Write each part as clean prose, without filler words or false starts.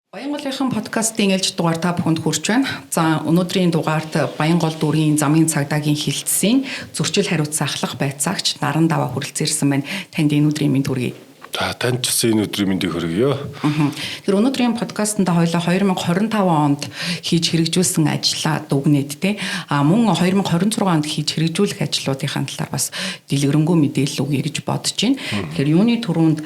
Баянголынхан подкастын ээлж дугаар та бүхэнд хүрч байна. За өнөөдрийн дугаарт Баянгол дүүргийн замын цагдаагийн хилцсийн зөрчил хариуцсан ахлах байцаагч Наран Даваа хүрэлцээрсэн байна. Танд энэ өдрийн мэнд хүргэе. Танд ч гэсэн энэ өдрийн мэндийг хүргье. Тэр өнөөдрийн подкастт хоёулаа 2025 онд хийж хэрэгжүүлсэн ажлаа дүгнээд те. Мөн 2026 онд хийж хэрэгжүүлэх ажлуудын талаар бас дэлгэрэнгүй мэдээлэл өгье гэж бодож байна. Тэгэхээр юуны түрүүнд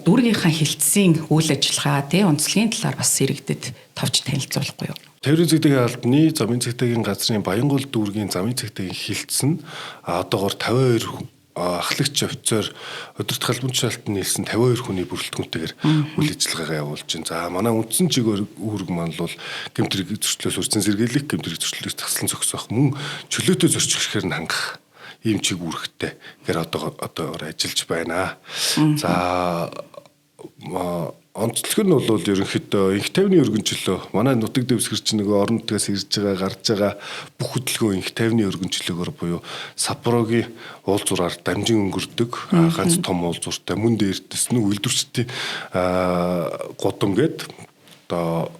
дүүргийнхаа хилцсийн үйл ажиллагаа те онцлогийн талаар бас иргэдэд товч танилцуулахгүй юу? Тээврийн цэгдгийн албаны замын цэгдгийн газрын Баянгол дүүргийн замын цэгдгийн хилцсэн одоогоор 52 ахлагч офицер өдөрт халбан тушаалтанд нийлсэн 52 хүний бүрэлдэхүүнтэйгээр үйл ажиллагаагаа явуулж байна. За манай үндсэн чигээр үүрэг маань бол гэмтрэг зөрчлөөс үрцэн сэргийлэх, гэмтрэг зөрчлөөс тасалсан зогсоох, мөн чөлөөтэй зорчих хэрэг нь хангах ийм чиг үүрэгтэй гэр одоогоор ажиллаж байна. За онцлог нь бол ерөнхийдөө инх тайвны өргөнчлөө манай нутаг дэвсгэрч нөгөө орон нутгаас ирж байгаа гарч байгаа бүх хөдөлгөөн инх тайвны өргөнчлөгөөр буюу Саппорогийн уулзуураар дамжин өнгөрдөг ганц том уулзууртай мөн дээртэс нь үйлдвэрчдийн гудам гээд одоо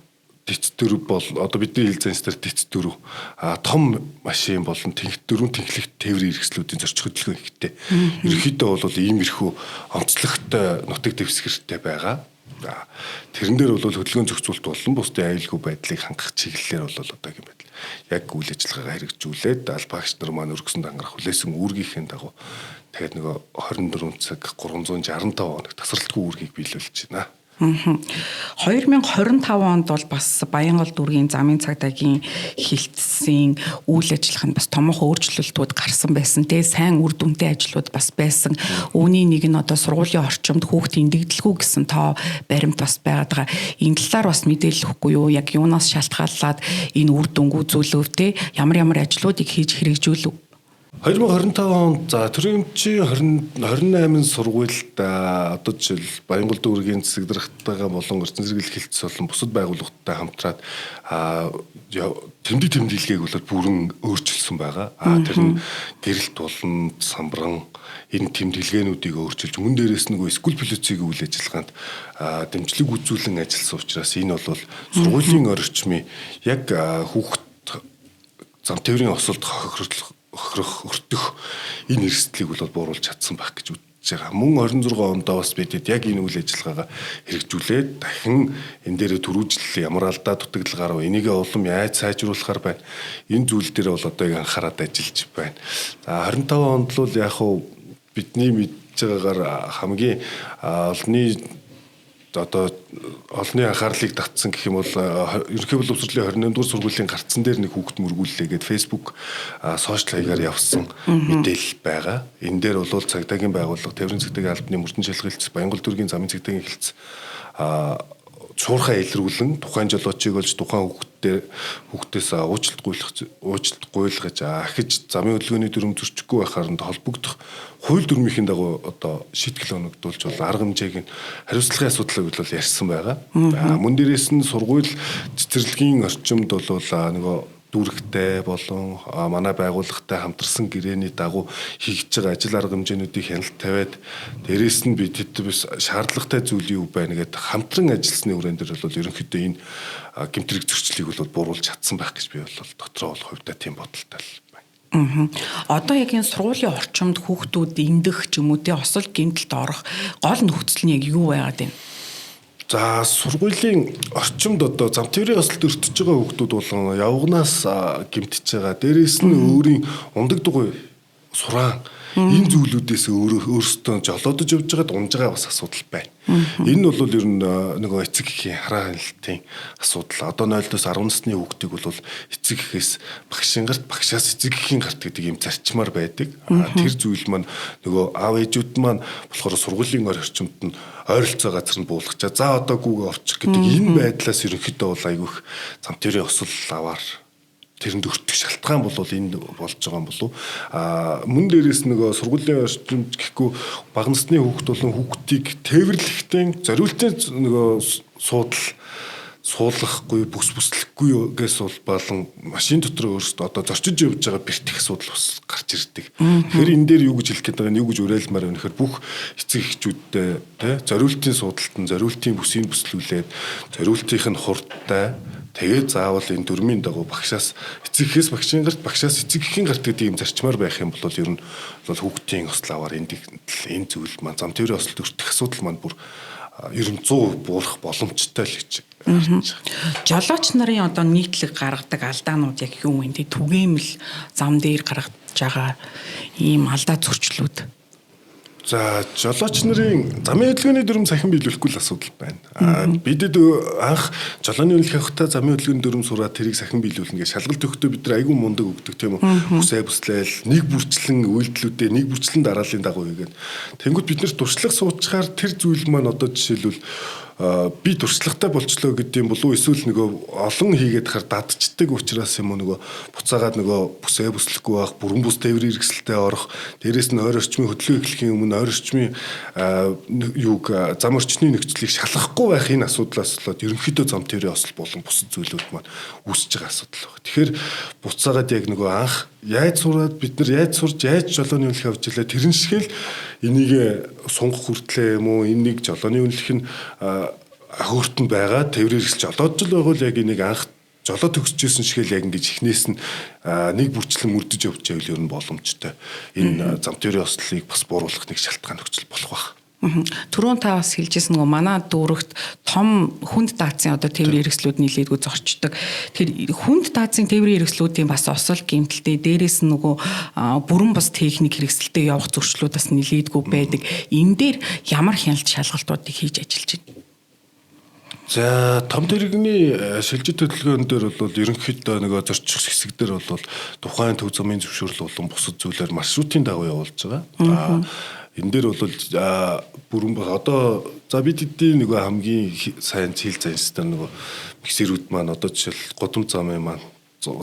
дэц дөрв бол одоо бидний хэл занстар дэц дөрв том машин болон дөрвөн тэнхлэгт тээврийн хэрэгслүүдийн зорчих хөдөлгөөн ихтэй. Ерөнхийдөө бол иймэрхүү онцлогтой нутаг дэвсгэртэй байгаа. Тэрэн дээр бол хөдөлгөөн зохицуулалт болон бусдын аюулгүй байдлыг хангах чиглэлээр бол одоогийн байдал яг үйл ажиллагаагаа хэрэгжүүлээд албаагч нар маань өргөсөнд ангарах хүлээсэн үүргийнхээ дагуу тэгээд нөгөө 24 цаг 365 хоног тасралтгүй үүргийг биелүүлж байна. 2025 онд бол бас Баянгол дүүргийн замын цагдаагийн хилцсийн үйл ажиллагаанд бас томоохон өөрчлөлтүүд гарсан байсан. Тэгээ сайн үр дүнтэй ажлууд бас байсан. Үүний нэг нь одоо сургуулийн орчимд хүүхдийн дэгдэлгүй гэсэн тоо баримт бас байгаад байгаа. Энэ талаар бас мэдээлэл өгөхгүй юу? Яг юунаас шалтгааллаад энэ үр дүнг үзүүлв те? Ямар ажлуудыг хийж хэрэгжүүлв? 2025 онд за төрөмчийн 28 сургуульд одоо жишээл Баянгол дүүргийн засаг даргатайгаа болон өрцөн сэргийлэх хэлтс болон бусад байгууллагуудтай хамтраад тэмдэглэгийг бол бүрэн өөрчилсөн байгаа. Тэр нь гэрэлт болон самбран энэ тэмдэглэгээнүүдийг өөрчилж мөн дээрээс нөгөө скул пилотцыг үйл ажиллагаанд дэмжлэг үзүүлэн ажилласан учраас энэ бол сургуулийн орчмын яг хүүхд зам тээврийн осолд хохирох энэ эрсдлийг бол бууруулж чадсан байх гэж үзэж байгаа. Мөн 26 онд бас бидэд яг энэ үйл ажиллагаагаа хэрэгжүүлээд дахин энэ дээр төрүүжил ямар алдаа дутагдлаар энийгээ улам яаж сайжруулахар байна. Энэ зүйл дээр бол одоо анхаарал ажиллаж байна. За 25 онд л яг хуу бидний мэдж байгаагаар хамгийн олонний одоо олонний анхаарлыг татсан гэх юм бол ерөнхий боловсролын 28 дугаар сургуулийн гарцсан дээр нэг хүүхэд мөргүүллээгээд Facebook сошиал хаягаар явсан мэдээлэл байгаа. Энэ дээр бол цагдаагийн байгууллага Тээврийн цагдаагийн албаны мөрдөн шалгалт Баянгол дүүргийн замын цагдаагийн хэлтс шуурхай илрүүлэн тухайн жолоочийг олж тухайн хүүхдээс уучлалт гуйлгаж ахиж замын хөдөлгөөний дүрм зөрчихгүй байхаар нь холбогдох хууль дүрмийн дагуу одоо шийтгэл оногдуулж бол арга хэмжээг нь хариуцлагын асуудлыг бол ярьсан байгаа. Мөн дээрээс нь сургууль цэцэрлэгийн орчимд бол нөгөө дүүрэгтэй болон манай байгууллагатай хамтарсан гэрээний дагуу хийгдэж байгаа ажил арга хэмжээнүүдийг хяналт тавиад дээрээс нь бид шаардлагатай зүйл юу байна гэдээ хамтран ажилласны хүрээнд дээр бол ерөнхийдөө энэ гэмтрэг зөрчлийг бол бууруулж чадсан байх гэж би бол дотроо бол хувьдаа тийм бодолтой байна. Одоо яг энэ сургуулийн орчимд хүүхдүүд эндэх ч юм уу те осол гэмтэлд орох гол нөхцөл нь яг юу байгаад байна? За сургуулийн орчимд одоо зам тээврийн осолд өртөж байгаа хүүхдүүд болон явгнаас гэмтэж байгаа. Дээрээс нь өөрийн ундаг дугуй сураан энэ зүйлүүдээс өөрсдөө жолоодож явж байгаад унж байгаа бас асуудал байна. Энэ бол ер нь нөгөө эцэг эхийн хараа хяналтын асуудал. Одоо 0-өөс 10 насны хүүхдийг бол эцэг эхээс багшийн гарт, багшаас эцэг эхийн гарт гэдэг юм зарчмаар байдаг. Тэр зүйл маань нөгөө аав ээжүүд маань болохоор сургуулийн орчимд нь ойролцоо газар нь буулгачаа. За одоо гүүгээ овчих гэдэг энэ байдлаас ерөнхийдөө бол айгүйх зам тээврийн осол аваар тэрэнд өртөх шалтгаан бол энэ болж байгаа юм болов. Мөн дээрээс нөгөө сургуулийн орчимд гэхгүй бага насны хүүхд болон хүүхдийг тээвэрлэхдээ зориултын нөгөө суулгахгүй бүслэхгүй гээс болон машин дотор өөрсдөө одоо зорчиж явж байгаа бэртэх асуудал бас гарч ирдэг. Тэгэхээр энэ дээр юу гэж хэлэх гээд байгаа нь юу гэж уриалмаар байна гэхээр бүх эцэг эхчүүдтэй тий зориултын судалтан зориултын бүсийг бүслүүлээд зориултынх нь хурдтай тэгээд заавал энэ дөрмийн дагуу багшаас эцэгхээс багшийн гарт багшаас эцэгхийн гарт гэдэг юм зарчмаар байх юм бол ер нь бол хүүхдийн ославаар энэ зүйл маань зам тээврийн осолд өртөх асуудал маань бүр ер нь 100% буурах боломжтой л гэж харж байгаа. Жолооч нарын одоо нийтлэг гаргадаг алдаанууд яг юу вэ? Түгээмэл зам дээр гаргаж байгаа ийм алдаа зөрчлүүд. За жолооч нарын замын хөдөлгөөний дүрм сахин биелүүлэхгүй л асуудал байна. Бидэд анх жолооны үнэлэх явахдаа замын хөдөлгөөний дүрм сураад тэрийг сахин биелүүлнэ гэж шалгалт өгөхдөө бид нар айгүй мундаг өгдөг тийм үү. Бүсээ бүслээл нэг бүрчлэн үйлдэлүүдээ нэг бүрчлэн дарааллын дагуу хийгээд. Тэнгүүд бид нар туршлага суучгаар тэр зүйл маань одоо жишээлбэл би туршлагатай болчлоо гэдэг юм болов уу эсвэл нөгөө олон хийгээд хар дадчдаг учраас юм уу нөгөө буцаагаад нөгөө бүсээ бүслэхгүй байх бүрэн бүс тээврийн хэрэгсэлтэй орох дээрэс нь ойр орчмын хөдөлгөөн эхлэхийн өмнө ойр орчмын юуг зам орчны нөхцөлийг шалгахгүй байх энэ асуудлаас болоод ерөнхийдөө зам тээврийн осол болон бусад зүйлүүд маань үүсэж байгаа асуудал байна. Тэгэхээр буцаагаад яг нөгөө анх яаж сураад бид нар яаж сурж яаж жолооны үнэлэх авч илээ тэрэн шиг л энийг сунгах хүртлээ юм уу энийг жолооны үнэлэх нь хөртөнд байгаа тээврийн хэрэгсэл жолоодж л байвал яг энийг анх жолоо төгсөжсэн шиг л яг ингэж ихнээс нь нэг бүрчлэн мөрдөж явж байвал ер нь боломжтой энэ зам тээврийн ослыг бас бууруулах нэг шалтгаан нөхцөл болох байх. Түрүүн та бас хэлжсэн нөгөө манай дүүрэгт том хүнд даацын одоо тээврийн хэрэгслүүд нийлээдгүй зорчдог. Тэгэхээр хүнд даацын тээврийн хэрэгслүүдийн бас осол гэмтэлтэй дээрээс нь нөгөө бүрэн бас техник хэрэгсэлтэй явах зөрчлүүд бас нийлээдгүй байдаг. Энэ дээр ямар хяналт шалгалтуудыг хийж ажиллаж байна? За том тэрэгний шилжит хөдөлгөөн дээр бол ерөнхийдөө нөгөө зорчих хэсэг дээр бол тухайн төв замын зөвшөөрөл болон бусад зүйлээр маршрутын дагуу явуулж байгаа. Энэ дээр бол бүрэн одоо за бид эдийн нөгөө хамгийн сайн цэл зан систем нөгөө миксерүүд маань одоо жишээл годам замын маань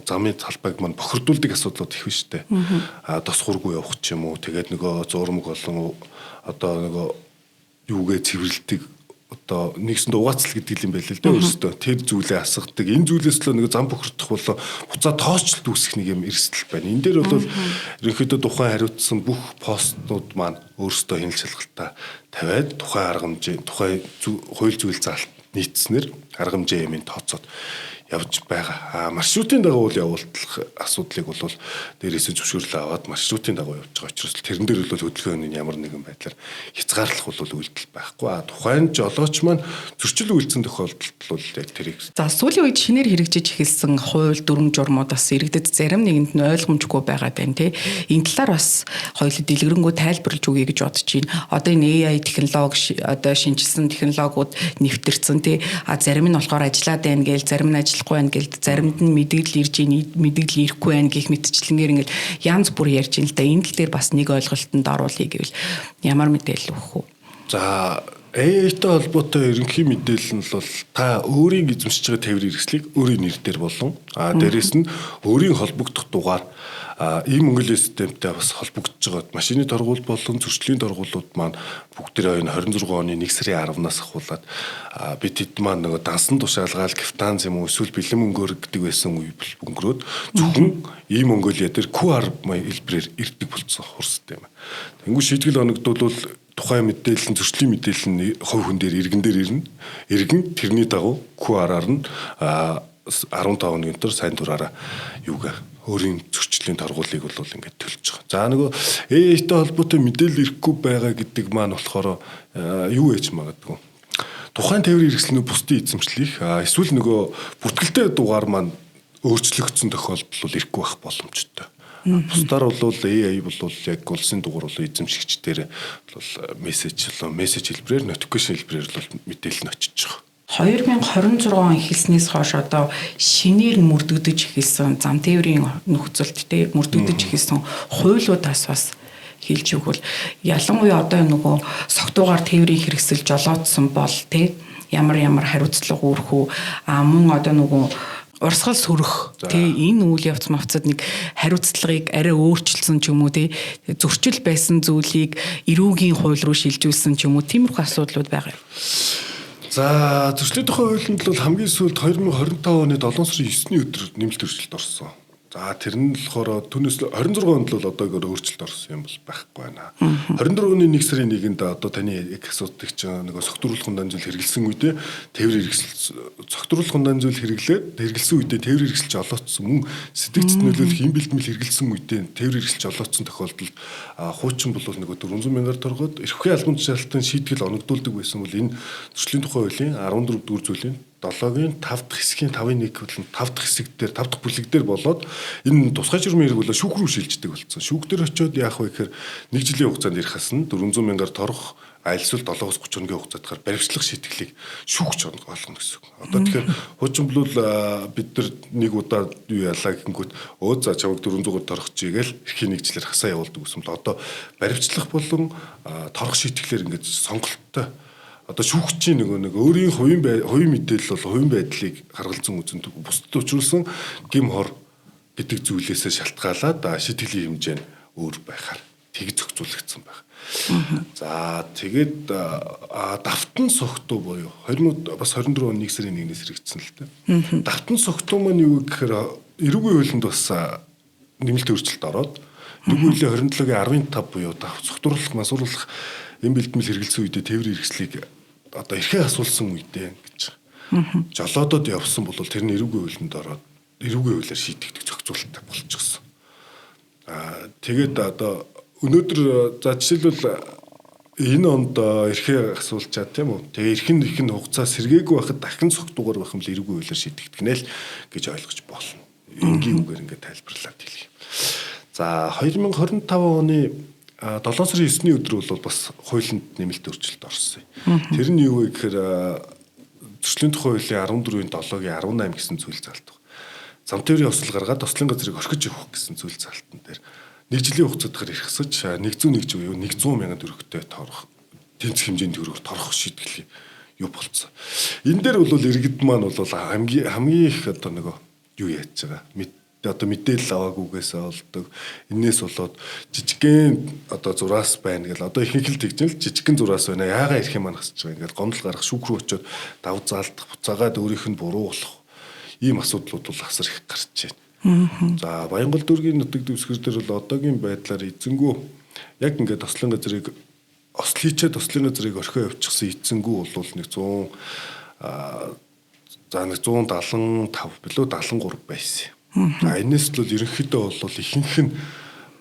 замын талбайг маань бохирдуулдаг асуудлууд их биш үү? Тос хургуу явах ч юм уу тэгээд нөгөө зурмаг болон одоо нөгөө юугээ цэвэрлдэг одоо нэгсэнд угаацл гэдэг юм байл л дээ өөрөөсөө тэр зүйлээ асгадаг. Энэ зүйлээс л нэг зам бохирдох болоо буцаа тоосчлт үүсэх нэг юм эрсдэл байна. Энэ дээр бол ерөнхийдөө тухайн хариуцсан бүх постнууд маань өөрөөсөө хяналт шалгалтаа тавиад тухайн арга хэмжээ тухайн хууль зүйл заалт нийцснээр арга хэмжээ юмыг тооцоод явж байгаа. Маршрутын дагуу явуулах асуудлыг бол дээрээс нь зөвшөөрлөө аваад маршрутын дагуу явж байгаа учраас тэрэн дээр бол хөдөлгөөний ямар нэгэн байдлаар хязгаарлах бол үйлдэл байхгүй. Тухайн жолооч маань зөрчил үйлдсэн тохиолдолд бол яг тэрийг. За сүүлийн үед шинээр хэрэгжиж эхэлсэн хууль дүрм журмууд бас иргэдэд зарим нэгэнд нь ойлгомжгүй байгаад байна тий. Энэ талаар бас хоёулаа дэлгэрэнгүй тайлбарлаж өгье гэж бодож байна. Одоо энэ AI технологи одоо шинжилсэн технологиуд нэвтэрсэн тий. Зарим нь болохоор ажиллаад байна гээл зарим нь ажиллахгүй байна гээл заримд нь мэдээлэл ирж ийн мэдээлэл ирэхгүй байна гэх мэтчлэнгээр ингээл янз бүр ярьж ин л да. Энэ тал дээр бас нэг ойлголтод оруулъя гэвэл ямар мэдээлэл өгөх вэ? За AI-тай холбоотой ерөнхий мэдээлэл нь бол та өөрийн эзэмшиж байгаа тээврийн хэрэгслийг өөрийн нэр дээр болон дээрээс нь өөрийн холбогдох дугаар ийм Монголын системтэй бас холбогдож байгаа машины торгуул болон зөрчлийн торгуулууд маань бүгдээ 26 оны 1 сарын 10-наас ахуулаад бид хэд маань нөгөө дансан тушаалгаал кафтанз юм уу эсвэл бэлэн мөнгөөр гэдэг байсан үе өнгөрөөд зөвхөн ийм Монголиа дээр QR хэлбэрээр ирдэг болсон хурцтай юм. Тэнгүү шийтгэл оногдвол тухайн мэдээлэл нь зөрчлийн мэдээлэл нь хувь хүн дээр иргэн дээр ирнэ. Иргэн тэрний дагуу QR-аар нь 15 өдрийн дотор сайн дураараа юугаа өөрийн зөрчлийн торгуулийг бол ингээд төлж байгаа. За нөгөө AI-тай холбоотой мэдээлэл ирэхгүй байгаа гэдэг маань болохоор юу ээж магадгүй. Тухайн тээврийн хэрэгслийн бусдын эзэмшлих эсвэл нөгөө бүртгэлтэй дугаар маань өөрчлөгдсөн тохиолдол бол ирэхгүй байх боломжтой. Бусдаар бол AI бол яг улсын дугаар бол эзэмшигчдээр бол мессеж хэлбэрээр notification хэлбэрээр бол мэдээлэл нь очиж байгаа. 2026 он эхэлснээс хойш одоо шинээр мөрдөгдөж эхэлсэн зам тээврийн нөхцөлдтэй мөрдөгдөж эхэлсэн хуулиудаас бас хэлж өгвөл ялангуяа одоо нөгөө согтуугаар тээврийн хэрэгсэл жолоодсон бол тий ямар хариуцлага үүрэх үү мөн одоо нөгөө урсгал сөрөх тий энэ үйл явц мавцад нэг хариуцлагыг арай өөрчилсөн ч юм уу тий зөрчил байсан зүйлийг эрүүгийн хууль руу шилжүүлсэн ч юм уу тиймэрхүү асуудлууд байгаа юм. За зөрчлийн тухай хуулинд бол хамгийн сүүлд 2025 оны 7 сарын 9-ний өдөр нэмэлт өөрчлөлт орсон. За тэр нь болохоор түүнээс 26 онд л одоогоор өөрчлөлт орсон юм бол байхгүй байна. 24 оны 1 сарын 1-нд одоо таны их асуудаг чинь нэг согтууруулах хундаан зүйл хэрэгэлсэн үедээ тээвэр хэрэгсэл согтууруулах хундаан зүйл хэрэгэлсэн үедээ тээвэр хэрэгсэлж олоодсон мөн сэтгцэд нөлөөлөх юм бэлтгэл хэрэгэлсэн үедээ тээвэр хэрэгсэлж олоодсон тохиолдолд хуучин бол нэг 400 мянгаар торгоод эрхвээ албан тушаалтын шийтгэл оногдуулдаг байсан бол энэ зөрчлийн тухай хуулийн 14 дугаар зүйлийн 7-гийн 5 дахь хэсгийн 5-1 болон 5 дахь хэсэг дээр 5 дахь бүлэг дээр болоод энэ тусгай журмын хэрэг болоо шүүх рүү шилждэг болсон. Шүүх дээр очиод яах вэ гэхээр 1 жилийн хугацаанд ирэх хасна 400 мянгаар торох айлсвал 7-оос 30 хоногийн хугацаатгаар баримтлах шийтгэлийг шүүгч олгоно гэсэн. Одоо тэгэхээр хуучин бол бид нар нэг удаа юу ялаа гэнгүүт за чаваг 400-аар торох чигээл эрхийн нэгжлэр хасаа явуулдаг гэсэн бол одоо баримтлах болон торох шийтгэлээр ингээд сонголттой одоо шүүгчийн нэг өөрийн хувийн мэдээлэл бол хувийн байдлыг харгалзан үзэн бусдад учруулсан гим хор гэдэг зүйлээсээ шалтгаалаад шийтгэлийн хэмжээ нь өөр байхаар тэг зохицуулагдсан байна. За тэгээд давтан согтуу буюу 2024 оны 1 сарын 1-ээс хэрэгжсэн л дээ. Давтан согтуу маань юу гэхээр эрүүгийн хуулинд бас нэмэлт өөрчлөлт ороод нэгүйлээ 27-гийн 15 буюу согтууруулах масууруулах эм бэлтгэл хэрэгэлсэн үедээ тээврийн хэрэгслийг одоо эрхээ асуулсан үедээ гэж жолоодод явсан бол тэр нь эрүүгийн хуулинд ороод эрүүгийн хуулиар шийдэгдэх зохицуулалттай болчихсон. Тэгээд одоо өнөөдөр за жишээлбэл энэ онд эрхээ асуулчаад тийм үү. Тэгээ эрхэн хугацаа сэргээгүй байхад дахин согтуугаар байх юм л эрүүгийн хуулиар шийдэгдэх нэ л гэж ойлгож болно. Энгийн үгээр ингээд тайлбарлаад хэлье. За 2025 оны 7 сарын 9-ний өдөр бол бас хуулинд нэмэлт өөрчлөлт орсон. Тэр нь юу вэ гэхээр зөрчлийн тухай хуулийн 14-ийн 7-гийн 18 гэсэн зүйл заалт байна. Зам тээврийн осол гаргаад тослын газрыг орхиж явах гэсэн зүйл заалтан дээр 1 жилийн хугацаатаар ирхсэж 101 буюу 100 мянган төгрөгтэй торох тэнцэх хэмжээнд төгрөг торох шийтгэл юу болцсон. Энэ дээр бол иргэд маань бол хамгийн их одоо нэг юу яаж байгаа одоо мэдээлэл аваагүйгээс олдог. Энээс болоод жижигхэн одоо зураас байна гэл одоо ихэнх л тэгжэл жижигхэн зураас байна. Яагаад ирэх юм хасж байгаа ингээд гомдол гарах шүүх рүү очиод давж заалдах буцаагаад өөрийнх нь буруу болох ийм асуудлууд бол асар их гарч байна. За Баянгол дүүргийн нутаг дэвсгэр дээр бол одоогийн байдлаар эзэнгүү яг ингээд тослын газрыг осл хийчээд тослын газрыг орхио явчихсан эзэнгүү бол нэг 100 за нэг 175 билүү 73 байсан. За энэс л ерөнхийдөө бол ихэнх нь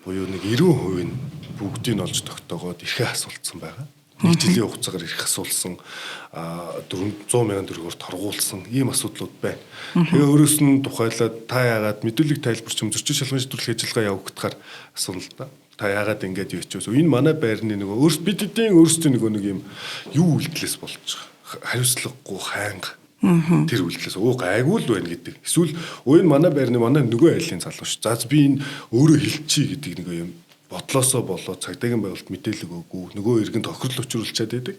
буюу нэг 90% нь бүгдийг олж тогтоогоод эрхээ асуулсан байгаа. 1 жилийн хугацаагаар эрх асуулсан 400 мянган төгрөгөөр торгуулсан ийм асуудлууд байна. Тэгээ өөрөөс нь тухайлаад та яагаад мэдүүлэг тайлбарч зөрчил шалган шийдвэрлэх ажиллагаа явагдахаар асууна л да. Та яагаад ингэж явчихвэ? Энэ манай байрны нөгөө бид эдийн өөрсдөө нэг юм юу үйлдэлээс болж байгаа. Хариуцлагагүй хайнга тэр үйлдэлээс гайгүй л байна гэдэг. Эсвэл энэ манай байрны манай нөгөө айлын залуу ш. За би энэ өөрөө хэлчихье гэдэг нэг юм бодлоосоо болоод цагдаагийн байгуулалт мэдээлэл өгөөгүй нөгөө иргэн тохирол учруулчаад байдаг.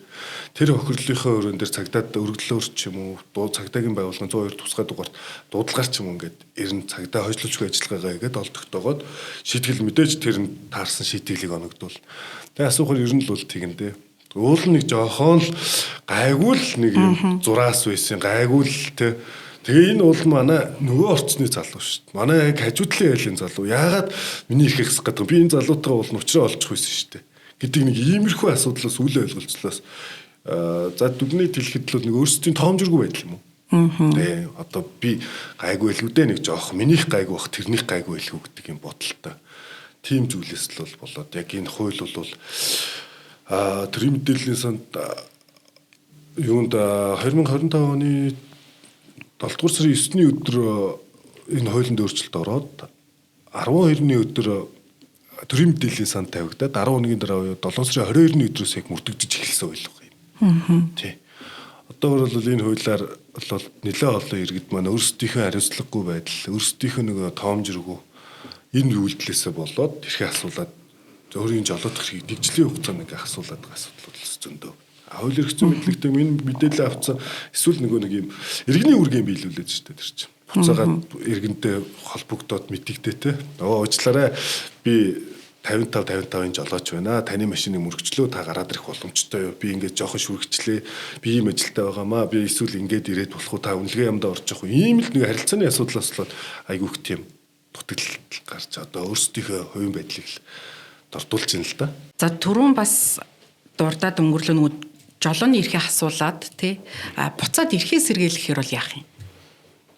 Тэр тохирлынхаа өрөөнд дээр цагдаад өргөдлөөр ч юм уу цагдаагийн байгууллагын 102 тусгай дугаарт дуудлагаар ч юм ингээд эрен цагдаа хойшлуулчгүй ажиллагаагаа игээд олдогтойгоод шийтгэл мэдээж тэр нь таарсан шийтгэлийг оногдвол. Тэгээ асуухаар ер нь л бол тэгнэ. Уул нэг жоохон л гайгүй л нэг юм зураас байсан гайгүй л те. Тэгээ энэ бол манай нөгөө орчны залуу шүү дээ. Манай яг хажуудлын айлын залуу. Яагаад миний их хэсэг гэдэг би энэ залуутайгаа бол уучраа олчих байсан шүү дээ. Гэдэг нэг иймэрхүү асуудлаас үл ойлголцлоос за дүгнээ хэлэхэд л нэг өөрсдийн тоомжиргүй байдал юм уу? Тэгээ одоо би гайгүй л үдэ нэг жоох минийх гайгүй бах тэрнийх гайгүй байлгүй гэдэг юм бодолтой. Тим зүйлээс л болоод яг энэ хууль бол төрийн мэдээллийн санд юунд 2025 оны 7 дугаар сарын 9-ний өдөр энэ хуулинд өөрчлөлт ороод 12-ны өдөр төрийн мэдээллийн санд тавигдаад 11-ний дараа 7 сарын 22-ны өдрөөс яг мөрдөгдөж эхэлсэн хууль юм. Тий. Одоо бол энэ хуулиар бол нэлээд олон иргэд маань өөрсдийнхөө хариуцлагагүй байдал, өөрсдийнхөө нэг тоомжиргүй энэ үйлдэлээсээ болоод тэрхээ асуулаад өөрийн жолоодох хэрэг дэгжлийн хугацаанд нэг асуулаад байгаа асуудал зөндөө. Хууль эрх зүйн мэдлэгтэй энэ мэдээлэл авцсан эсвэл нэг юм иргэний үүргийн биелүүлээд шүү дээ тэр чинь. Буцаагаад иргэнтэй холбогдоод мэдэгдээ те. Уучлаарай би 55-55-ын жолооч байна. Таны машиныг мөрөгчлөө та гараад ирэх боломжтой юу? Би ингээд жоохон шүргчлээ. Би ийм ажилтай байгаамаа. Би эсвэл ингээд ирээд болох уу? Та үнэлгээ юмдаа орж явах уу? Ийм л нэг харилцааны асуудлаас болоод айгүй их тийм дутагдал гарч одоо өөрсдийнхөө хувийн байдлыг л дордуулж байна л да. За түрүүн бас дурдаад өнгөрлөө нөгөө жолооны эрхээ асуулаад тий буцаад эрхээ сэргийлэхээр бол яах юм?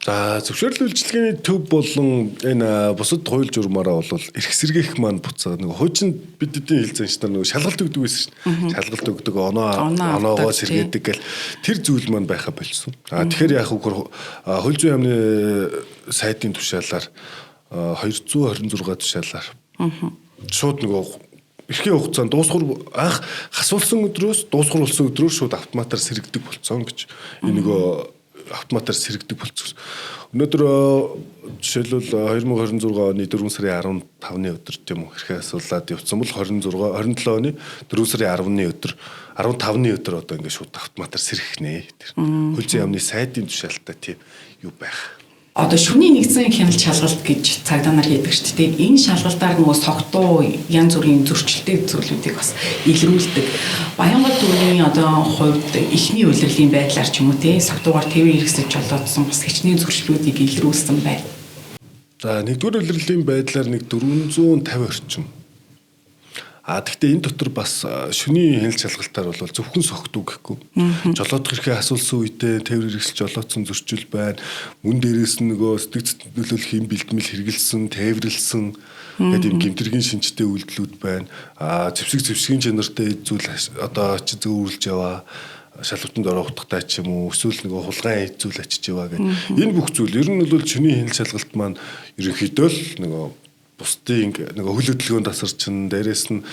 За зөвшөөрөл үйлчилгээний төв болон энэ бусад хууль журмаараа бол эрх сэргээх маань буцаа нөгөө хуучин бидний хэл заншнаар нөгөө шалгалт өгдөг байсан шин. Шалгалт өгдөг оноогоо сэргээдэг гэл тэр зүйл маань байхаа болсон. Тэгэхээр яах вэ? Хууль зүйн яамны сайтын тушаалаар 226 тушаалаар шууд нөгөө эрхийн хугацаанд дуусгар анх хасуулсан өдрөөс дуусгар болсон өдрөөр шууд автоматар сэргдэг болсон гэж энэ нөгөө автоматар сэргдэг болчихсон. Өнөөдөр жишээлбэл 2026 оны 4 сарын 15-ны өдөр тийм үү хэрхээ асуулаад явцсан бол 27 оны 4 сарын 10-ны өдөр 15-ны өдөр одоо ингээд шууд автоматар сэргэх нэ. Тэр хууль зүйн яамны сайтын тушаалтаа тийм юу байх. Одоо шөнийн нэгдсэн хяналт шалгалт гэж цагдаа нар хийдэг шүү дээ. Энэ шалгалтаар нөгөө согтуу янз бүрийн зөрчилтэй зүйлүүдийг бас илрүүлдэг. Баянгол төвийн одоо хувьд эхний улирлын байдлаар ч юм уу тий согтуугаар твэр хэрэгсэж жолоодсон бас хичнээн зөрчлүүдийг илрүүлсэн байна. За нэгдүгээр улирлын байдлаар нэг 450 орчим. Гэхдээ энэ дотор бас шөнийн хяналт шалгалтаар бол зөвхөн согтуу гэхгүй. Жолоодох эрхээ асуулсан үедээ тээвэр хэрэгсэл жолоодсон зөрчил байна. Мөн дээрээс нь нөгөө сэтгэц нөлөөлөх юм бэлтгэл хэрэгэлсэн, тээвэрлсэн гэдэг юм гэмтэргийн шинжтэй үйлдэлүүд байна. Зэвсгийн чанартай зүйл одоо очиж зөвөрлж яваа. Шалгалтанд орохдохтай ч юм уу эсвэл нөгөө хулгайн зүйл очиж яваа гэх. Энэ бүх зүйл ер нь бол шөнийн хяналт шалгалт маань ерөнхийдөө л нөгөө бусдын нөгөө хөл хөдөлгөөнд тасарчин дээрээс нь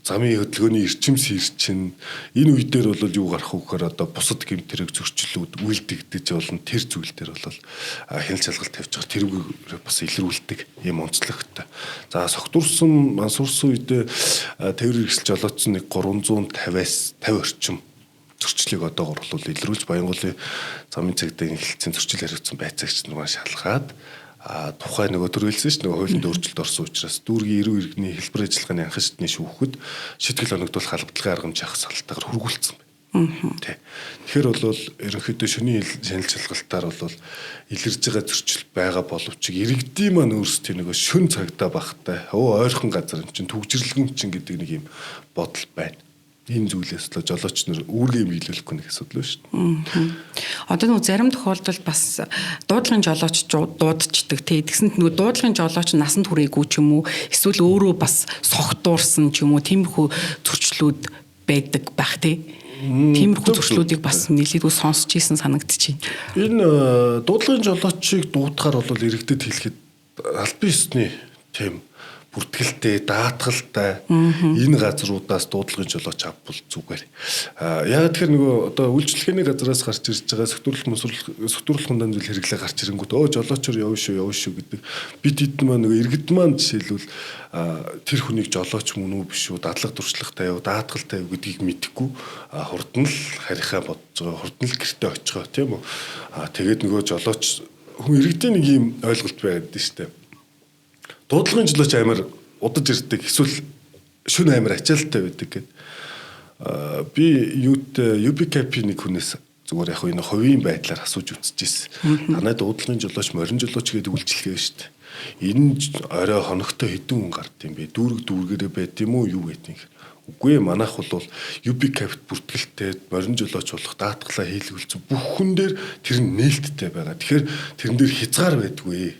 замын хөдөлгөөний эрчим сэрчин энэ үе дээр бол юу гарах вэ гэхээр одоо бусад гэмтрэг зөрчлүүд үйлдэгдэж болно тэр зүйл дээр бол хяналт шалгалт тавьж байгаа тэрүүгээр бас илрүүлдэг юм онцлогтой. За согтурсан мансуурсан үедээ тээвэр хэрэгсэл жолоодсон нэг 350-аас 50 орчим зөрчлийг одоогор бол илрүүлж Баянголын замын цагдаагийн хэлтсийн зөрчил хариуцсан байцаагч нар шалгаад тухайн нөгөө төрүүлсэн ш нөгөө хуулинд өөрчлөлт орсон учраас дүүргийн эрүү иргэний хэлбэр ажиллагааны анхан шатны шүүхэд шийтгэл оногдуулах халбатлагын аргамж авах салтаагаар хургуулсан байна. Тэгэхээр бол ерөнхийдөө шөнийн хяналт шалгалтаар бол илэрж байгаа зөрчил байгаа боловч иргэдийн маань өөрсдийн нөгөө шөн цагдаа багтай ойрхон газар юм чинь түгжирлэгэн чинь гэдэг нэг юм бодол байна. Энэ зүйлээс л жолооч нар үүргээ биелүүлэхгүй нэг асуудал байна шүү дээ. Одоо нөгөө зарим тохиолдолд бас дуудлагын жолооч дуудчихдаг тий. Тэгсэнд нөгөө дуудлагын жолооч насанд хүрээгүй ч юм уу эсвэл өөрөө бас согтуурсан ч юм уу тиймэрхүү зөрчлүүд байдаг байх тий. Тиймэрхүү зөрчлүүдийг бас нэлээдгүй сонсч ийсэн санагдчихэв. Энэ дуудлагын жолоочийг дуудахаар бол иргэдэд хэлэхэд аль биесний тийм бүртгэлтэй, даатгалтай энэ газруудаас дуудлагын жолооч авбал зүгээр. Яг тэгэхээр нөгөө одоо үйлчлэгээний газраас гарч ирж байгаа согтуурлах хундаан зүйл хэрэглээ гарч ирэнгүүт жолоочор явна шүү гэдэг. Бид эдэн маань нөгөө иргэд маань жишээлбэл тэр хүнийг жолооч мөн үү биш үү, дадлага туршлагатай юу, даатгалтай юу гэдгийг мэдэхгүй хурдан л харихаа бодож байгаа, хурдан л гэртээ очих гоо тийм үү. Тэгээд нөгөө жолооч хүн иргэдийн нэг юм ойлголт байгаад дээ шүү дээ. Дуудлагын жолооч амар удаж ирдэг эсвэл шөнө амар ачаалттай байдаг гэд. Би UBKP-ний хүнээс зүгээр яг энэ хувийн байдлаар асууж үзчихсэн. Танай дуудлагын жолооч морин жолооч гэдэг үйлчилгээ шүү дээ. Энэ орой хоногтой хэдэн хүн гард юм бэ? Дүүргээрээ байд юм уу юу гэдэг юм. Үгүй ээ манайх бол UBKP-т бүртгэлтэй морин жолооч болох даатгалаа хийлгүүлсэн бүх хүн дээр тэр нь нээлттэй байгаа. Тэгэхээр тэрэн дээр хязгаар байдгүй.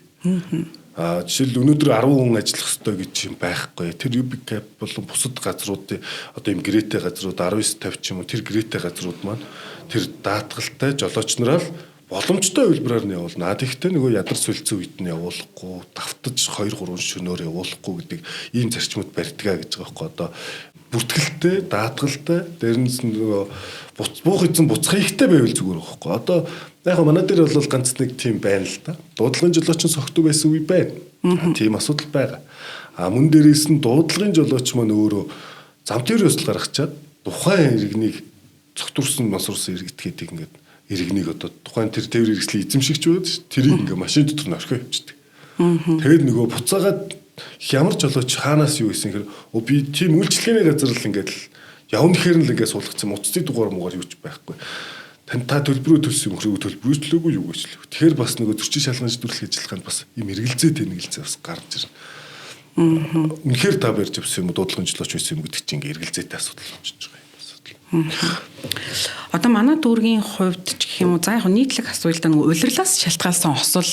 Жишээл өнөөдөр 10 хүн ажиллах ёстой гэж юм байхгүй. Тэр UBKP болон бусад газруудын одоо юм гэрээтэй газрууд 19-50 ч юм уу тэр гэрээтэй газрууд маань тэр даатгалтай жолооч нараа боломжтой хувилбараар нь явуулна. Тэгэхдээ нөгөө ядар сүлцэн үед нь явуулахгүй, давтаж 2-3 шөнөөр явуулахгүй гэдэг ийм зарчмууд барьдгаа гэж байгаа байхгүй. Одоо бүртгэлтэй, даатгалтай, дээрнээс нөгөө буух эзэн буцах ихтэй байвал зүгээр байхгүй. Одоо яг манай дээр бол ганц нэг тийм байна л да. Дуудлагын жолооч нь согтуу байсан үе байна. Тийм асуудал байгаа. Мөн дээрээс нь дуудлагын жолооч маань өөрөө зам тээврээс гаргачаад тухайн иргэнийг цогтурсан масурсан иргэд гэдэг ингээд иргэнийг одоо тухайн тэр тээвэр хэрэгслийн эзэмшигч байдаг ш. Тэрийг ингээ машин дотор нь орхио явчихдаг. Тэгээд нөгөө буцаагаад ямар жолооч хаанаас юу исэн гэхээр би тийм үйлчлэгээний газар л ингээд явна гэхээр л ингээд суулгацсан уццыг дугаар муугаар юуч байхгүй. Тань та төлбөрөө төлсөн юм хөрөө төлбөрөөчлөөгүй юу гэж л. Тэгэхээр бас нөгөө зөрчил шалгаж дүрлэх ажиллагаанд бас юм эргэлзээ тэнэгэлзээ бас гарч ирнэ. Үнэхээр та барьж авсан юм уу дуудлагын жолооч байсан юм гэдэг чинь ингээд эргэлзээтэй асуудал болчихж байгаа юм асуудал. Одоо манай дүүргийн хувьд ч гэх юм уу за яг нийтлэг асуултаа нөгөө улирлаас шалтгаалсан осол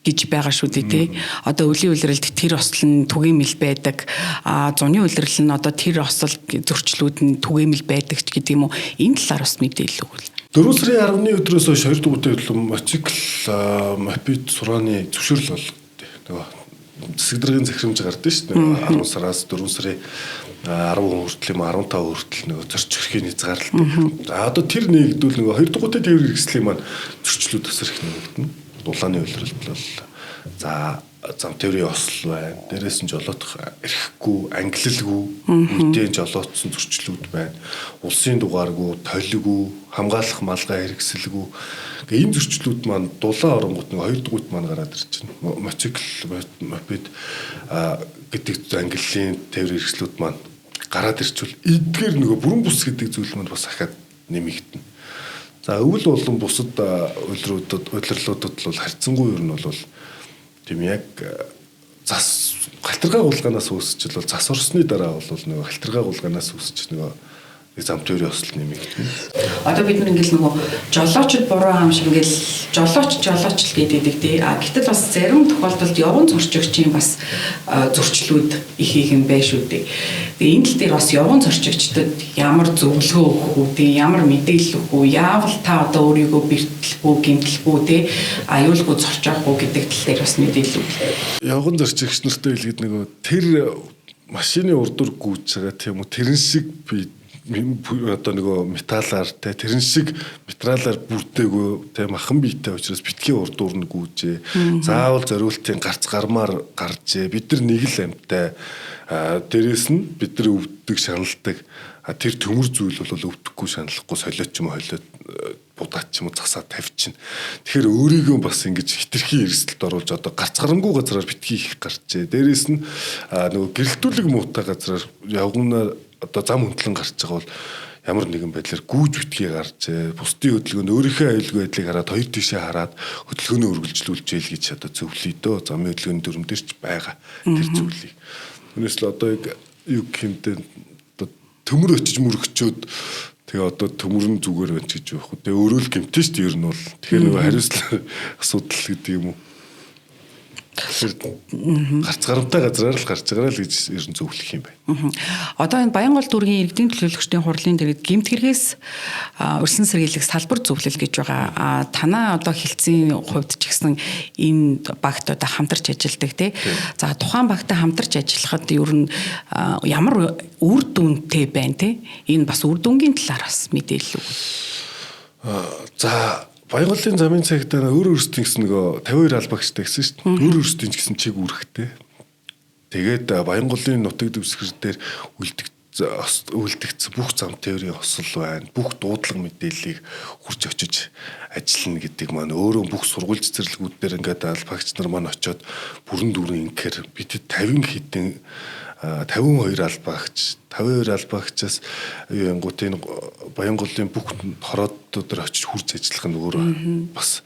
гэж байгаа шүү дээ тий. Одоо өвлийн улиралд тэр осол нь түгээмэл байдаг. Зуны улирал нь одоо тэр осол зөрчлүүд нь түгээмэл байдаг ч гэдэг юм уу. Энэ талаар бас мэдээлэл өгвөл. 4 сарын 10-ны өдрөөс хойш 2 дугаар төлөв мотоцикл мопед сурааны зөвшөөрөл бол нөгөө засаг даргын захирамж гардаг шүү дээ. 10 сараас 4 сарын 10 хүртэл юм 15 хүртэл нөгөө зорч хэрхий хязгаарлалт. За одоо тэр нэгдвэл нөгөө 2 дугаартай тээвэр хэрэгслийн маань зөрчлүүд тасар их нэгдэнэ. Дулааны улиралд бол за зам тээврийн осол байна. Дээрээс нь жолоодох эрхгүй, ангиллалгүй, үедээ жолоодсон зөрчлүүд байна. Улсын дугааргүй, толигүй, хамгаалах малгай хэрэгсэлгүй. Ингээ энэ зөрчлүүд маань дулаан оронгууд нэг 2 дугуйд маань гараад ирж байна. Мотоцикл, мопед гэдэг ангиллалын тээврийн хэрэгслүүд маань гараад ирчихвэл эдгээр нөгөө бүрэн бус гэдэг зүйл маань бас ахаад нэмэгдэнэ. За өвөл болон бусад улирлуудад бол харьцангуй ер нь бол тийм яг зас халтаргаа гулгаанаас үүсч бол зас орсны дараа бол нөгөө халтаргаа гулгаанаас үүсч нөгөө зам тээврийн осол нэмэгдэнэ. Одоо бид нэг ингээл нөгөө жолоочд буруу хаам шиг ингээл жолооч л гэдэг тий. Гэтэл бас зарим тохиолдолд явган зорчигчийн бас зөрчлүүд их юм байна шүү дээ. Тэгээ энэ тал дээр бас явган зорчигчдод ямар зөвлөгөө өгөх үү тий, ямар мэдээлэл өгөх үү, яавал та одоо өөрийгөө бэртэлгүй, гэмтэлгүй тий, аюулгүй зорчоох уу гэдэг тал дээр бас мэдээлэл өгөх. Явган зорчигч нартай хэлгээд нөгөө тэр машины урдуур гүйж байгаа тийм үү тэрэн шиг би одоо нөгөө металлаар те тэрэн шиг материалаар бүрдээгүй те махан биетэй учраас битгий урдуур нь гүйжээ. Заавал зориултын гарц гармаар гарчээ. Бид нар нэг л амьтай. Дээрээс нь бид нар өвддөг, шаналдаг. Тэр төмөр зүйл бол өвдөхгүй, шаналхгүй, солиоч юм холиод будаач юм уу засаа тавьчихна. Тэгэхээр өөрийгөө бас ингэж хитрхи эрсдэлд оруулж одоо гарц гарамгүй газараар битгий их гарчээ. Дээрээс нь нөгөө гэрэлтүүлэг муутай газараар явгнаар одоо зам хөндлөн гарч байгаа бол ямар нэгэн байдлаар гүйж битгий гарч бусдын хөдөлгөөнд өөрийнхөө аюулгүй байдлыг хараад хоёр тишээ хараад хөдөлгөөнөө үргэлжлүүлж яйл гэж одоо зөвлөе дөө замын хөдөлгөөний дүрм дээр ч байгаа тэр зүйлийг. Түүнээс л одоо юу гэмтэй одоо төмөр очиж мөрөгчөөд тэгээ одоо төмөр нь зүгээр байна гэж байхгүй. Тэгээ өөрөө л гэмтэн шүү дээ ер нь бол. Тэгэхээр нөгөө хариуцлага асуудал гэдэг юм уу. Гарц гарамтай газараар л гарч байгаа л гэж ер нь зөвлөх юм байна. Одоо энэ Баянгол дүүргийн иргэдийн төлөөлөгчдийн хурлын дэргэд гэмт хэрэгээс өрсөн сэргийлэх салбар зөвлөл гэж байгаа. Танаа одоо хэлтсийн хувьд ч гэсэн энэ багт одоо хамтарч ажилладаг тий. За тухайн багтаа хамтарч ажиллахад ер нь ямар үр дүнтэй байна тий. Энэ бас үр дүнгийн талаар бас мэдээлэл өгнө. За Баянголын замын цагтаа өөр өөрсдийн гэсэн нөгөө 52 албагчтай гэсэн шүү дээ. Өөр өөрсдийн ч гэсэн чиг үүрэгтэй. Тэгээд Баянголын нутаг дэвсгэр дээр үлдэгдсэн бүх зам тээврийн осол байна. Бүх дуудлага мэдээллийг хурж очиж ажиллана гэдэг маань өөрөө бүх сургууль цэцэрлэгүүд дээр ингээд албагч нар маань очиод бүрэн дүүрэн ингээр бид 50 хэдэн 52 албагчаас юу янгууд энэ Баянголын бүх хороодууд очиж хурц ажиллах нь өөрөө бас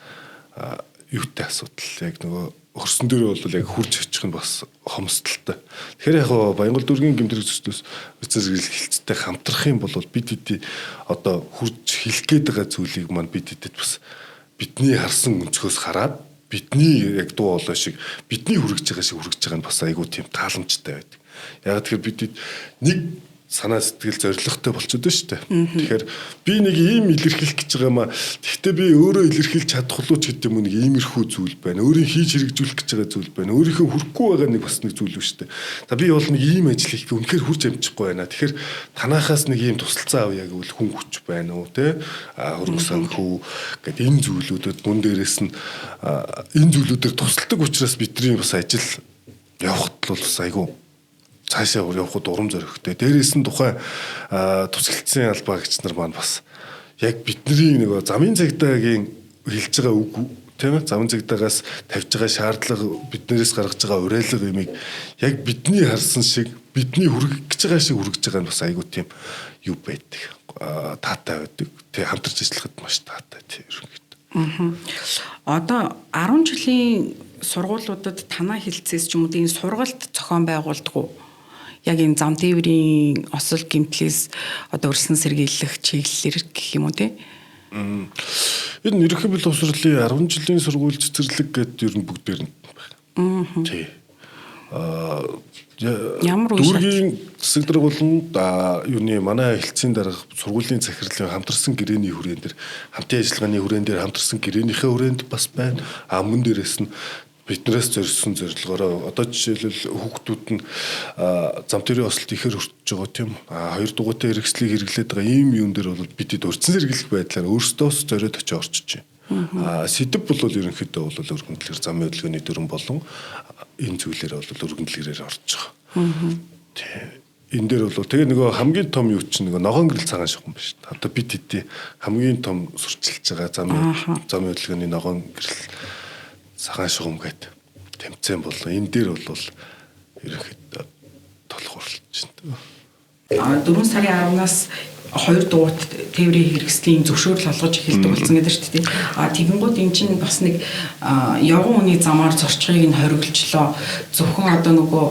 юутай асуудал. Яг нөгөө хөрсөн дээр бол яг хурц очих нь бас хомсдолтой. Тэгэхээр яг Баянгол дүүргийн гэмтрэг зөвчнөөс хэлцтэй хамтрах юм бол бид хэдий одоо хурц хэлэх гээд байгаа зүйлийг маань бид хэдэд бас бидний харсан өнцгөөс хараад бидний яг дуу хоолой шиг бидний хүргэж байгаа шиг хүргэж байгаа нь бас айгүй тийм тааламжтай байдаг. Яг тэгэхээр бид нэг санаа сэтгэл зоригтой болчиход байна шүү дээ. Тэгэхээр би нэг ийм илэрхийлэх гэж байгаа маа. Гэхдээ би өөрөө илэрхийлж чадах уу ч гэдэг юм нэг иймэрхүү зүйл байна. Өөрийн хийж хэрэгжүүлэх гэж байгаа зүйл байна. Өөрийнхөө хүрэхгүй байгаа нэг бас нэг зүйл үү шүү дээ. За би бол нэг ийм ажил хийх үнэхээр хүрч амжихгүй байна. Тэгэхээр танахаас нэг ийм тусалцаа авъя гэвэл хүн хүч байна уу те? Хөрөнгө санхүү гэдэг энэ зүйлүүдэд мөн дээрээс нь энэ зүйлүүдээр тусалдаг учраас бидний бас ажил явахд бол бас айгүй цаашаа явахд урам зоригтой. Дээрээс нь тухайн тусгалцсан албаагч нар маань бас яг бидний нэг замын цагтаагийн хэлж байгаа үг тийм ээ замын цагдаагаас тавьж байгаа шаардлага биднээс гаргаж байгаа уриалга юмыг яг бидний харсан шиг бидний хүргэж байгаа шиг хүргэж байгаа нь бас айгүй тийм юу байдаг. Таатай байдаг. Тэг хамтарч ажиллахад маш таатай тийм ерөнхийдөө. Одоо 10 жилийн сургуулиудад танаа хилцээс ч юм уу энэ сургалт зохион байгуулдаг уу? Яг энэ зам тээврийн осол гэмтлээс одоо өрсөн сэргийлэх чиглэлээр гэх юм уу те? Энэ ерөнхий боловсролын 10 жилийн сургууль цэцэрлэг гэдэг ер нь бүгдээр нь байна. Тий. Ямар үе дүүргийн засаг дарга болон юуны манай хэлтсийн дарга сургуулийн захирлын хамтарсан гэрээний хүрээнд дэр хамтын ажиллагааны хүрээнд дэр хамтарсан гэрээнийхээ хүрээнд бас байна. Мөн дээрээс нь биднээс зорьсон зорилгоороо одоо жишээлбэл хүүхдүүд нь зам тээврийн осолд ихээр хүрч байгаа тийм хоёр дугуйтай хэрэгслийг хэрэглээд байгаа ийм юм дээр бол бидэд урьдчилан сэргийлэх байдлаар өөрсдөөс зориод очиж орчиж байна. Сэдв бол ерөнхийдөө бол өргөндлөөр замын хөдөлгөөний дүрэн болон энэ зүйлээр бол өргөндлөгөөр орж байгаа. Энэ дээр бол тэгээ нөгөө хамгийн том юу чинь нөгөө ногоон гэрэл цагаан шугам байна шүү дээ. Одоо бид хэдий хамгийн том сурчилж байгаа замын хөдөлгөөний ногоон гэрэл цагаан шугам гэдэг тэмцээн боллоо. Энэ дээр бол ерөнхийдөө толох уралж байна. 4 сарын 10-наас 2 дугуйт тээврийн хэрэгслийн зөвшөөрөл олгож эхэлдэг болсон гэдэг шүү дээ. Тэгэнгүүт эн чинь бас нэг явган үний замаар зорчхийг нь хориглолчлоо. Зөвхөн одоо нөгөө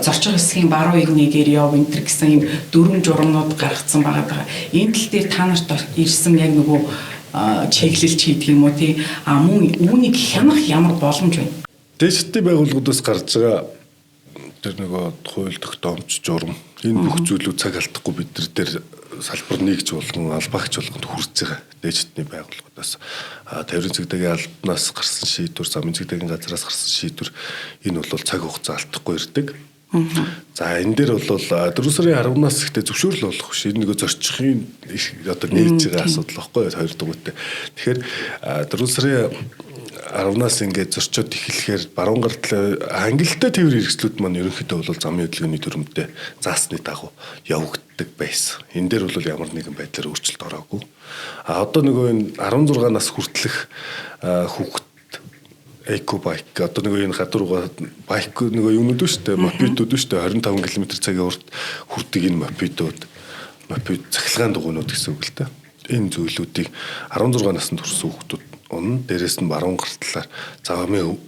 зорчих хэсгийн баруун игнэгээр яв энтер гэсэн юм дөрвөн журмнууд гаргацсан байгаа. Энэ тал дээр та нарт ирсэн яг нөгөө чиглэлч хийдэг юм уу тий? Мөн үүнийг хянах ямар боломж байна? Дэжитийн байгууллагуудаас гарч байгаа тэр нөгөө хууль тогтоомж журам энэ бүх зүйлүүд цаг алдахгүй бид нар дээр салбар нэгж болгон албаагч болгонд хүрч байгаа дэжитний байгууллагуудаас тээврийн цагдаагийн албанаас гарсан шийдвэр, замын цагдаагийн газраас гарсан шийдвэр энэ бол цаг хугацаа алдахгүй ирдэг. За энэ дээр бол 4 сарын 10-наас ихтэй зөвшөөрөл олох биш. Энэ нэг зорчихын одоо нээж байгаа асуудал байхгүй юу? Хоёр дугуйтай. Тэгэхээр 4 сарын 10-наас ингээд зорчоод эхлэхээр баруун гартал ангилалтай тээврийн хэрэгслүүд маань ерөнхийдөө бол замын хөдөлгөөний дүрмтэй заасны дагуу явагддаг байсан. Энэ дээр бол ямар нэгэн байдлаар өөрчлөлт ороогүй. Одоо нөгөө энэ 16 нас хүртэлх хүүхэд эко байк одоо нөгөө энэ гадуур байк нөгөө юмнууд шүү дээ, мопедууд шүү дээ, 25 км/цагийн урт хүрдэг энэ мопед цахилгаан дугуйнууд гэсэн үг л дээ. Энэ зүйлүүдийг 16 наснд хүрсэн хүүхдүүд унна, дээрээс нь баруун гарталаар замын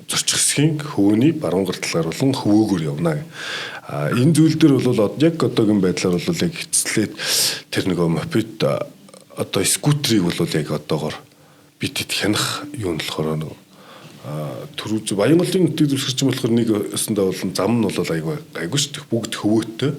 зорчих хэсгийн хөвөний баруун гарталаар болон хөвөөгөр явна. Энэ зүйл дээр бол яг одоогийн байдлаар бол яг эцэслээд тэр нөгөө мопед одоо скутерийг бол яг одоогоор бидэд хянах юм болохоор нөгөө түрүү Баянгалын нутгийг зөвшөөрч болохоор нэг өсөндөө болон зам нь бол айгүй шүү дээ. Бүгд хөвөөтэй.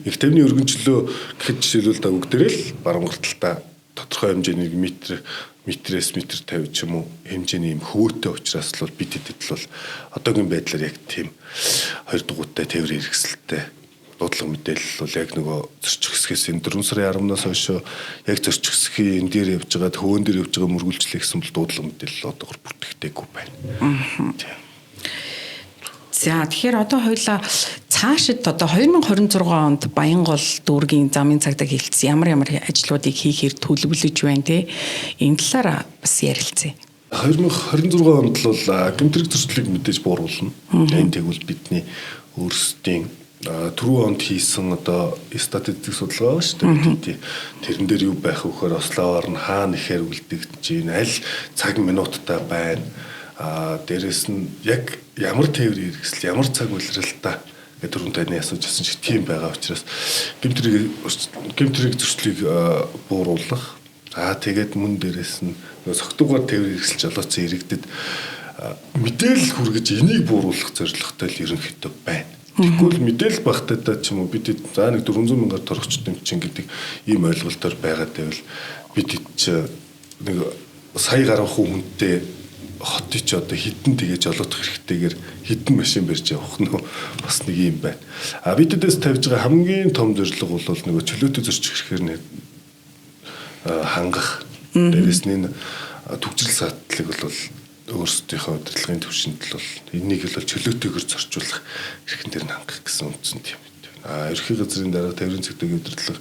Их тавны өргөнчлөө гэхэд жишээлбэл та бүгдээрээ л баруун гарталтаа тодорхой хэмжээний метрээс метр 50 ч юм уу хэмжээний юм хөвөөтэй учраас л бид хэдэд л одоогийн байдлаар яг тийм хоёр дугуйтай тээврийн хэрэгсэлтэй дуудлага мэдээлэл бол яг нөгөө зорчих хэсгээс энэ 4 сарын 10-наас хойш яг зорчих хэсгийн энэ дээр явж байгаа хөвөн дээр явж байгаа мөргүүлжлэх гэсэн бол дуудлага мэдээлэл одоогор бүртгэдэггүй байна. За тэгэхээр одоо хоёлаа цаашид одоо 2026 онд Баянгол дүүргийн замын цагдаа хэлтсэн ямар ажлуудыг хийхээр төлөвлөж байна те энэ талаараа бас ярилцъя. 2026 онд бол гэмтрэг зөрчлийг мэдээж бууруулна. Энэ тэгвэл бидний өөрсдийн түрүү онд хийсэн одоо статистик судалгаа байна шүү дээ. Тэрэн дээр юу байх вөхөр ословоор нь хаана ихээр үлдэгдэж байна, аль цаг минуттай байна. Дээрэс нь яг ямар тээврийн хэрэгсэл, ямар цаг улиралтай гэдэг түрүүн таны асууж байсан шиг тийм байгаа учраас гэмтрэг зөрчлийг бууруулах. Тэгээд мөн дээрэс нь согтуугаар тээврийн хэрэгсэл жолооцсон иргэдэд мэдээлэл хүргэж энийг бууруулах зорилготой л ерөнхийдөө байна. Тэгвэл мэдээлэл багтаад ч юм уу бид за нэг 400 мянгаар торгочд юм чинь гэдэг ийм ойлголтоор байгаад байвал бид нэг сая гаруй хүнтэй хотыг ч одоо хідэн тэгээ жолоодох хэрэгтэйгээр хідэн машин барьж явах нь бас нэг юм байна. Бидэдээс тавьж байгаа хамгийн том зорилго бол нөгөө чөлөөтэй зорчих хэрэгээр хангах. Дээрээс нь төвчрэл саатлыг бол өөрсдийнхөө удирдлагын төвшөнд бол энийг л чөлөөтэйгээр зорчуулах хэрхэн дээр хангах гэсэн үндсэн тийм. Ерөнхий газрын дарга тээврийн цэгтгийн удирдлага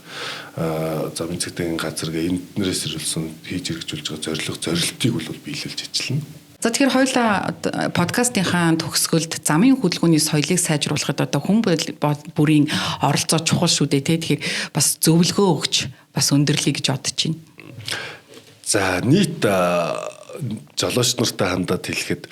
замын цэгтгийн газар энднээс ирүүлсэн хийж хэрэгжүүлж байгаа зорилтыг бол биелүүлж ажиллана. За тэгэхээр хоёулаа подкастынхаа төгсгөлд замын хөдөлгөөний соёлыг сайжруулахад одоо хүн бүрийн оролцоо чухал шүү дээ те. Тэгэхээр бас зөвлөгөө өгч бас өндөрлөе гэж бодож байна. За нийт жолооч нартай хандаад хэлэхэд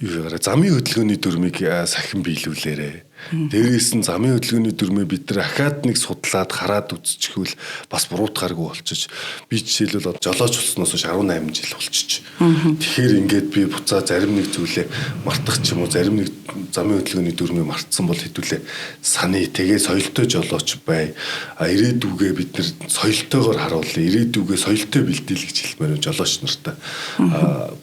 юу яараа замын хөдөлгөөний дүрмийг сахин биелүүлээрэ. Дээрээс нь замын хөдөлгөөний дүрмээ бид нар ахаад нэг судлаад хараад үзчихвэл бас буруутгааргүй болчих. Би жишээлбэл жолооч болсноос хойш 18 жил болчих. Тэгэхээр ингээд би буцаа зарим нэг зүйлээ мартах ч юм уу, зарим нэг замын хөдөлгөөний дүрмээ мартсан бол хэдүүлээ саны тэгээ соёлтой жолооч бай. Ирээдүгээ бид нар соёлтойгоор харуулъя. Ирээдүгээ соёлтой бэлдээл гэж хэлмээр жолооч нартай.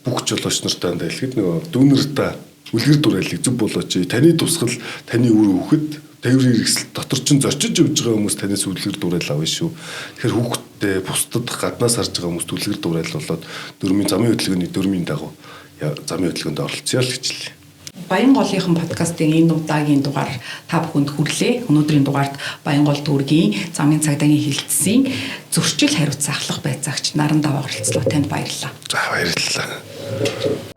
Бүх жолооч нартай хэлэхэд нөгөө дүүнэртэй үлгэр дуурайлыг зөв болооч. Таны тусгал, таны үр хөвгөд тээврийн хэрэгсэл дотор чинь зорчиж явж байгаа хүмүүс танаас үлгэр дуурал авна шүү. Тэгэхээр хүүхдтэй бусдад гаднаас харж байгаа хүмүүст үлгэр дуурал болоод дөрмийн замын хөдөлгөөний дөрмийн дагуу замын хөдөлгөөнд оролцъё л гэж хэллээ. Баянголынхан подкастын энэ удаагийн дугаар та бүхэнд хүрлээ. Өнөөдрийн дугаард Баянгол дүүргийн замын цагдаагийн хилцсэн зөрчил хариуц ахлах байцаагч Наран Даваа оролцлоо. Танд баярлалаа. За баярлалаа.